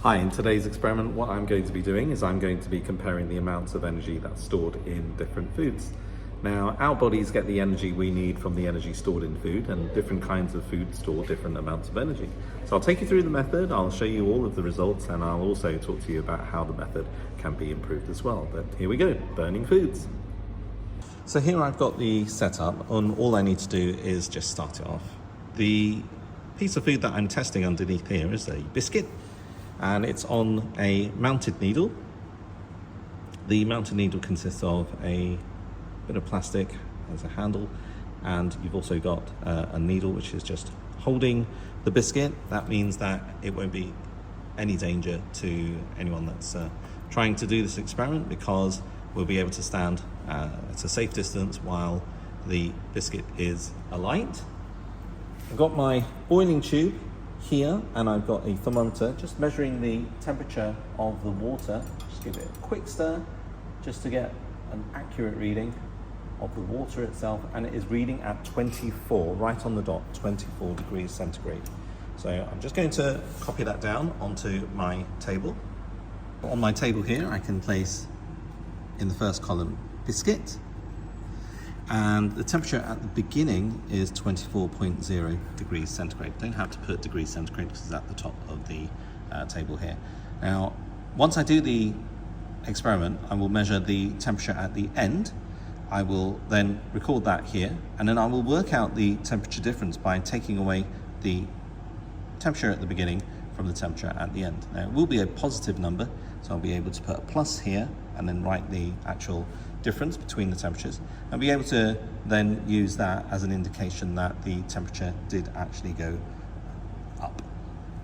Hi, in today's experiment what I'm going to be doing is I'm going to be comparing the amounts of energy that's stored in different foods. Now, our bodies get the energy we need from the energy stored in food, and different kinds of food store different amounts of energy. So I'll take you through the method, I'll show you all of the results, and I'll also talk to you about how the method can be improved as well. But here we go, burning foods. So here I've got the setup, and all I need to do is just start it off. The piece of food that I'm testing underneath here is a biscuit, and it's on a mounted needle. The mounted needle consists of a bit of plastic as a handle, and you've also got a needle which is just holding the biscuit. That means that it won't be any danger to anyone that's trying to do this experiment, because we'll be able to stand at a safe distance while the biscuit is alight. I've got my boiling tube here, and I've got a thermometer just measuring the temperature of the water. Just give it a quick stir just to get an accurate reading of the water itself, and it is reading at 24, right on the dot, 24 degrees centigrade. So I'm just going to copy that down onto my table. On my table here I can place in the first column biscuit, and the temperature at the beginning is 24.0 degrees centigrade. Don't have to put degrees centigrade because it's at the top of the table here. Now, once I do the experiment, I will measure the temperature at the end. I will then record that here, and then I will work out the temperature difference by taking away the temperature at the beginning from the temperature at the end. Now, it will be a positive number, so I'll be able to put a plus here and then write the actual difference between the temperatures, and be able to then use that as an indication that the temperature did actually go up.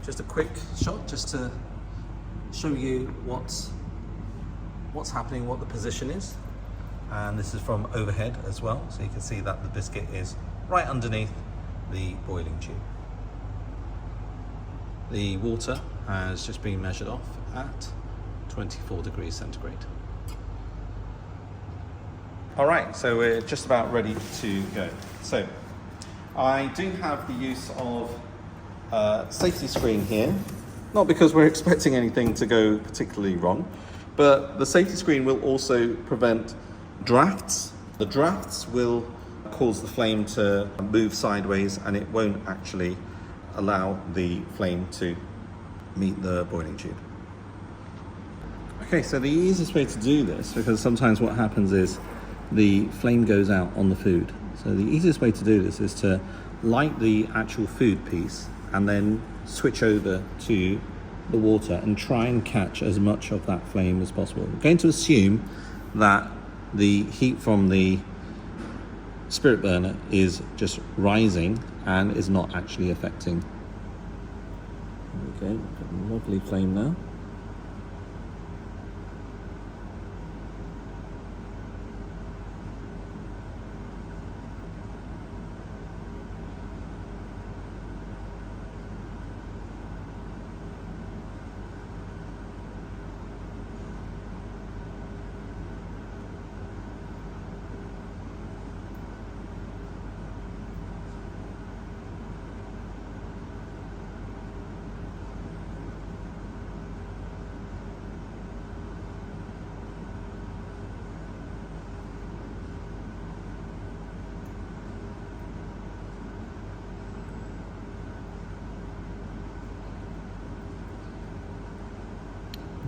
Just a quick shot just to show you what's happening, what the position is. And this is from overhead as well, so you can see that the biscuit is right underneath the boiling tube. The water has just been measured off at 24 degrees centigrade. All right, so we're just about ready to go. So I do have the use of a safety screen here, not because we're expecting anything to go particularly wrong, but the safety screen will also prevent drafts. The drafts will cause the flame to move sideways, and it won't actually allow the flame to meet the boiling tube. Okay, so the easiest way to do this, because sometimes what happens is the flame goes out on the food. So the easiest way to do this is to light the actual food piece and then switch over to the water and try and catch as much of that flame as possible. I'm going to assume that the heat from the spirit burner is just rising and is not actually affecting. Okay, got a lovely flame now.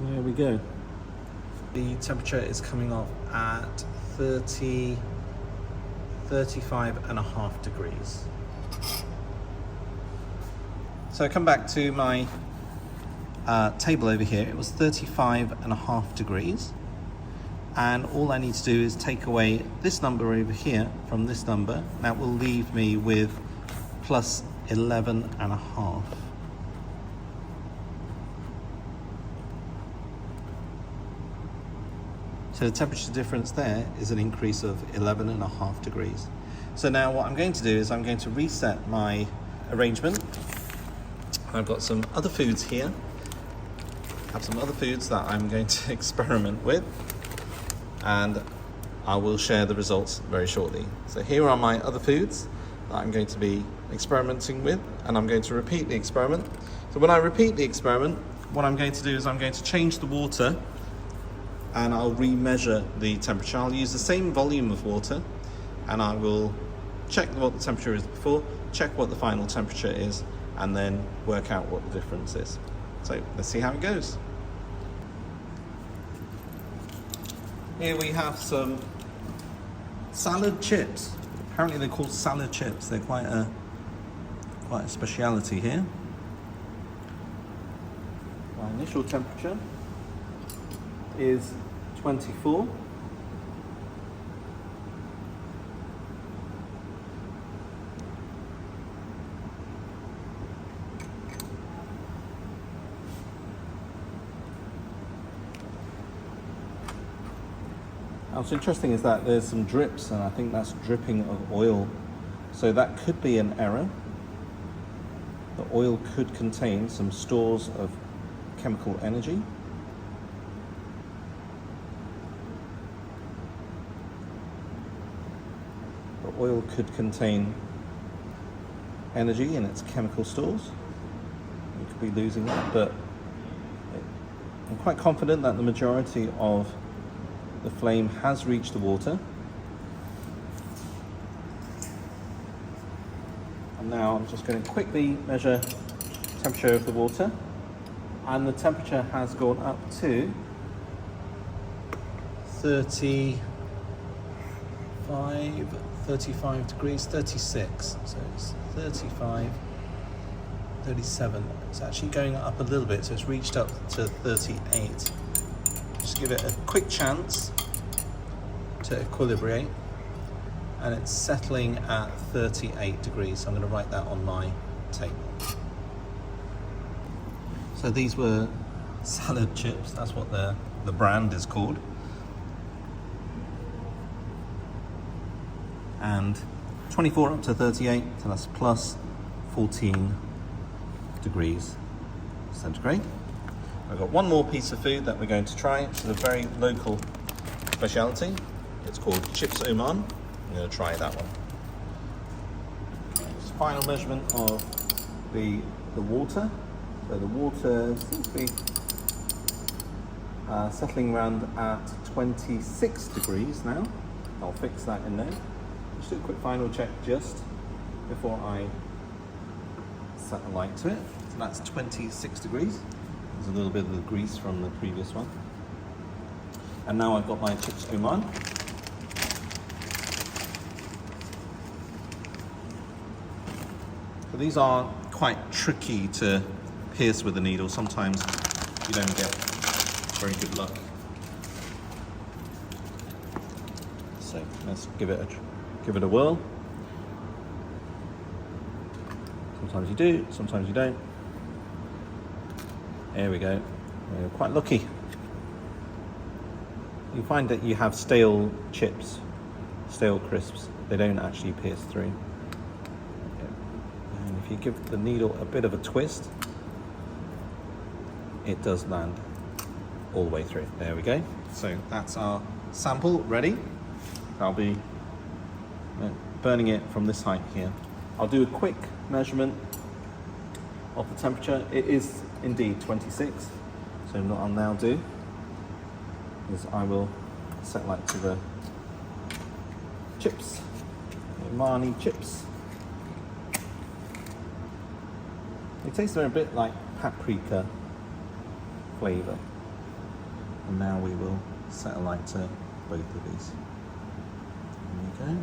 There we go. The temperature is coming off at 35.5 degrees. So I come back to my table over here. It was 35.5 degrees. And all I need to do is take away this number over here from this number. That will leave me with plus 11.5. So the temperature difference there is an increase of 11.5 degrees. So now what I'm going to do is I'm going to reset my arrangement. I've got some other foods here. I have some other foods that I'm going to experiment with, and I will share the results very shortly. So here are my other foods that I'm going to be experimenting with, and I'm going to repeat the experiment. So when I repeat the experiment, what I'm going to do is I'm going to change the water and I'll remeasure the temperature. I'll use the same volume of water and I will check what the temperature is before, check what the final temperature is, and then work out what the difference is. So let's see how it goes. Here we have some salad chips. Apparently they're called salad chips. They're quite a speciality here. My initial temperature is 24. What's interesting is that there's some drips, and I think that's dripping of oil. So that could be an error. The oil could contain some stores of chemical energy. The oil could contain energy in its chemical stores. You could be losing that, but I'm quite confident that the majority of the flame has reached the water. And now I'm just going to quickly measure temperature of the water, and the temperature has gone up to 35 degrees, 36. So it's 35, 37. It's actually going up a little bit, so it's reached up to 38. Just give it a quick chance to equilibrate, and it's settling at 38 degrees. So I'm going to write that on my table. So these were salad chips, that's what the brand is called. And 24 up to 38, so that's plus 14 degrees centigrade. I've got one more piece of food that we're going to try. It's a very local speciality. It's called chips Oman. I'm going to try that one. It's final measurement of the water. So the water seems to be settling around at 26 degrees now. I'll fix that in there. Just do a quick final check just before I set the light to it. So that's 26 degrees. There's a little bit of the grease from the previous one. And now I've got my chips Oman. So these are quite tricky to pierce with the needle. Sometimes you don't get very good luck. So let's give it a whirl. Sometimes you do, sometimes you don't. There we go. We're quite lucky. You find that you have stale chips, stale crisps. They don't actually pierce through. And if you give the needle a bit of a twist, it does land all the way through. There we go. So that's our sample ready. I'll be burning it from this height here. I'll do a quick measurement of the temperature. It is indeed 26. So what I'll now do is I will set light to the chips, the Omani chips. They taste a bit like paprika flavour. And now we will set a light to both of these. There we go.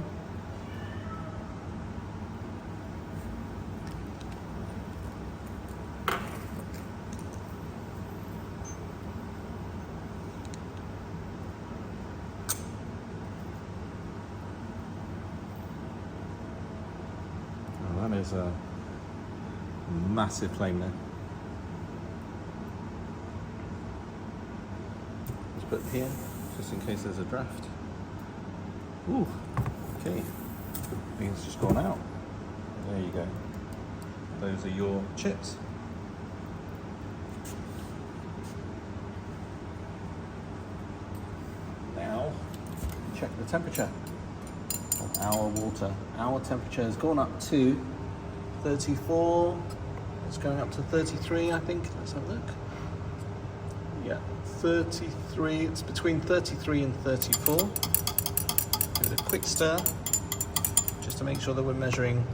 That is a massive flame there. Let's put it here, just in case there's a draft. Ooh, okay. I think it's just gone out. There you go. Those are your chips. Now, check the temperature of our water. Our temperature has gone up to 34. It's going up to 33, I think. Let's have a look. 33, it's between 33 and 34. Give it a quick stir, just to make sure that we're measuring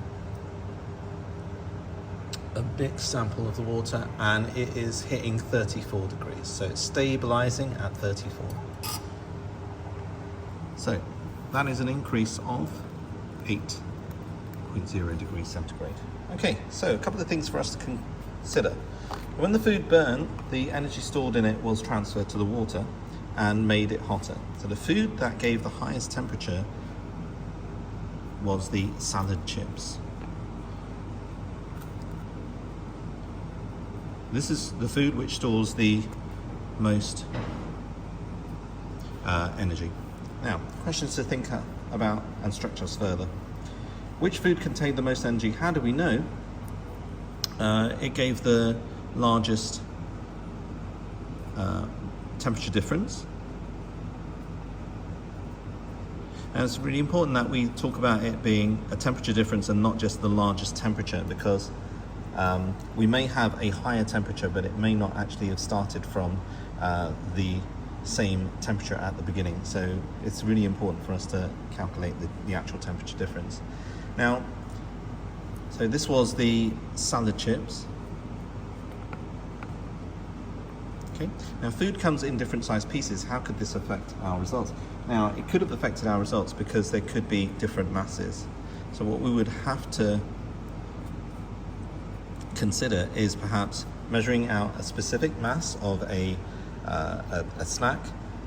a big sample of the water, and it is hitting 34 degrees. So it's stabilizing at 34. So that is an increase of 8.0 degrees centigrade. Okay, so a couple of things for us to consider. When the food burned, the energy stored in it was transferred to the water and made it hotter. So the food that gave the highest temperature was the salad chips. This is the food which stores the most energy. Now, questions to think about and stretch us further. Which food contained the most energy? How do we know? It gave the largest temperature difference. And it's really important that we talk about it being a temperature difference and not just the largest temperature, because we may have a higher temperature, but it may not actually have started from the same temperature at the beginning. So it's really important for us to calculate the actual temperature difference. Now, so this was the salad chips. Okay. Now, food comes in different sized pieces. How could this affect our results? Now, it could have affected our results because there could be different masses. So what we would have to consider is perhaps measuring out a specific mass of a snack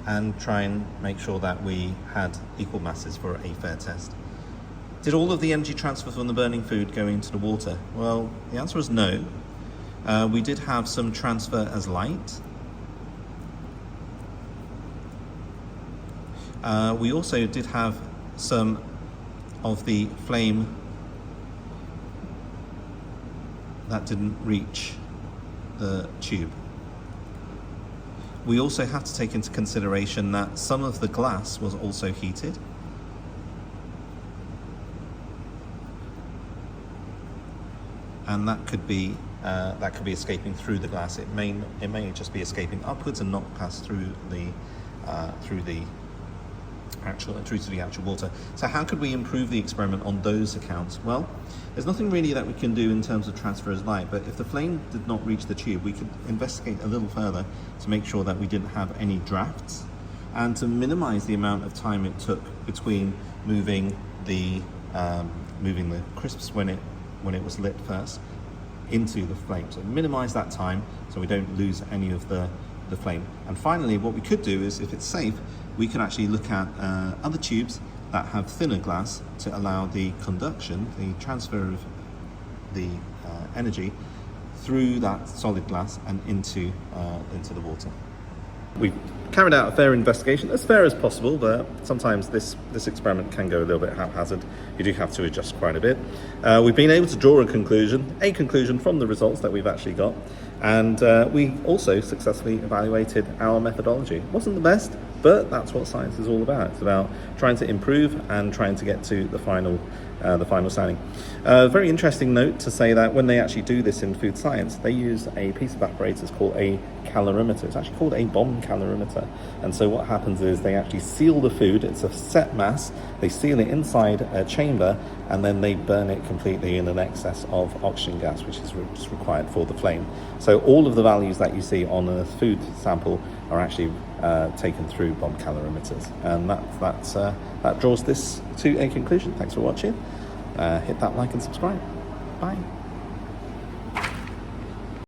and try and make sure that we had equal masses for a fair test. Did all of the energy transfer from the burning food go into the water? Well, the answer is no. We did have some transfer as light. We also did have some of the flame that didn't reach the tube. We also have to take into consideration that some of the glass was also heated. And that could be escaping through the glass. It may just be escaping upwards and not pass through the actual water. So how could we improve the experiment on those accounts? Well, there's nothing really that we can do in terms of transfer as light, but if the flame did not reach the tube, we could investigate a little further to make sure that we didn't have any drafts and to minimize the amount of time it took between moving the crisps when it was lit first into the flame. So minimize that time so we don't lose any of the flame. And finally, what we could do is, if it's safe, we can actually look at other tubes that have thinner glass to allow the conduction, the transfer of the energy through that solid glass and into the water. We've carried out a fair investigation, as fair as possible, but sometimes this experiment can go a little bit haphazard. You do have to adjust quite a bit. We've been able to draw a conclusion from the results that we've actually got, and we also successfully evaluated our methodology. It wasn't the best, but that's what science is all about. It's about trying to improve and trying to get to the final sounding. Very interesting note to say that when they actually do this in food science, they use a piece of apparatus called a calorimeter. It's actually called a bomb calorimeter. And so what happens is they actually seal the food. It's a set mass. They seal it inside a chamber, and then they burn it completely in an excess of oxygen gas, which is required for the flame. So all of the values that you see on a food sample are actually taken through bomb calorimeters. And that draws this to a conclusion. Thanks for watching. Hit that like and subscribe. Bye.